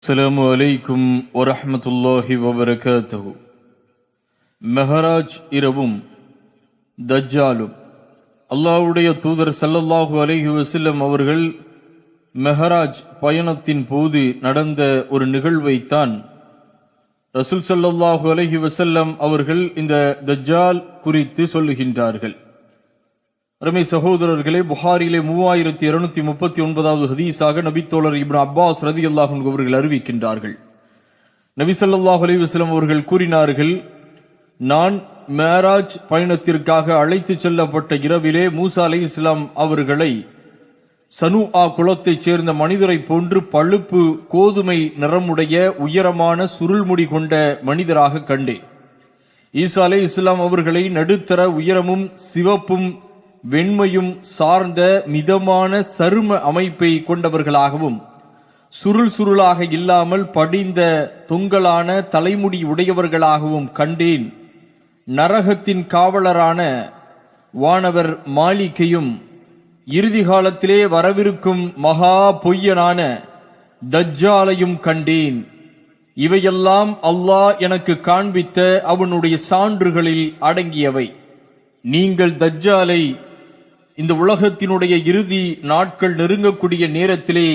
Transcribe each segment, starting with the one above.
அஸ்ஸலாமு அலைக்கும் வரஹ்மத்துல்லாஹி வபரகாத்துஹு. மெஹராஜ் இரவும் தஜ்ஜாலும். அல்லாஹ்வுடைய தூதர் ஸல்லல்லாஹு அலைஹி வஸல்லம் அவர்கள் மெஹராஜ் பயணத்தின் போது நடந்த ஒரு நிகழ்வைத்தான் ரசூல் ஸல்லல்லாஹு அலைஹி வஸல்லம் அவர்கள் இந்த தஜ்ஜால் குறித்து சொல்லுகின்றார்கள். அருமை சகோதரர்களே, புகாரிலே 3239வது ஹதீஸாக நபித்தோழர் இப்னு அப்பாஸ் ரலியல்லாஹு அன்ஹு அவர்கள் அறிவிக்கின்றார்கள். நபி ஸல்லல்லாஹு அலைஹி வஸல்லம் அவர்கள் கூறினார்கள், நான் மேராஜ் பயணத்திற்காக அழைத்து செல்லப்பட்ட இரவிலே மூசா அலைஹிஸ்ஸலாம் அவர்களை சனுஆ குலத்தைச் சேர்ந்த மனிதரை போன்று பழுப்பு கோதுமை நிறமுடைய உயரமான சுருள்முடி கொண்ட மனிதராக கண்டேன். ஈசா அலைஹிஸ்ஸலாம் அவர்களை நடுத்தர உயரமும் சிவப்பும் வெண்மையும் சார்ந்த மிதமான சரும அமைப்பை கொண்டவர்களாகவும் சுருள் சுருளாக இல்லாமல் படிந்த தொங்கலான தலைமுடி உடையவர்களாகவும் கண்டேன். நரகத்தின் காவலரான வானவர் மாலிகையும் இறுதி காலத்திலே வரவிருக்கும் மகா பொய்யனான தஜ்ஜாலையும் கண்டேன். இவையெல்லாம் அல்லாஹ் எனக்கு காண்பித்த அவனுடைய சான்றுகளில் அடங்கியவை. நீங்கள் தஜ்ஜாலை இந்த உலகத்தினுடைய இறுதி நாட்கள் நெருங்கக்கூடிய நேரத்திலே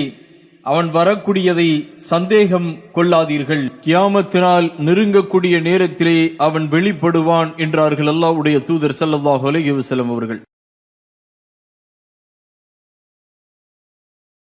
அவன் வரக்கூடியதை சந்தேகம் கொள்ளாதீர்கள். கியாமத்தினால் நெருங்கக்கூடிய நேரத்திலே அவன் வெளிப்படுவான் என்றார்கள் அல்லாஹ்வுடைய தூதர் ஸல்லல்லாஹு அலைஹி வஸல்லம் அவர்கள்.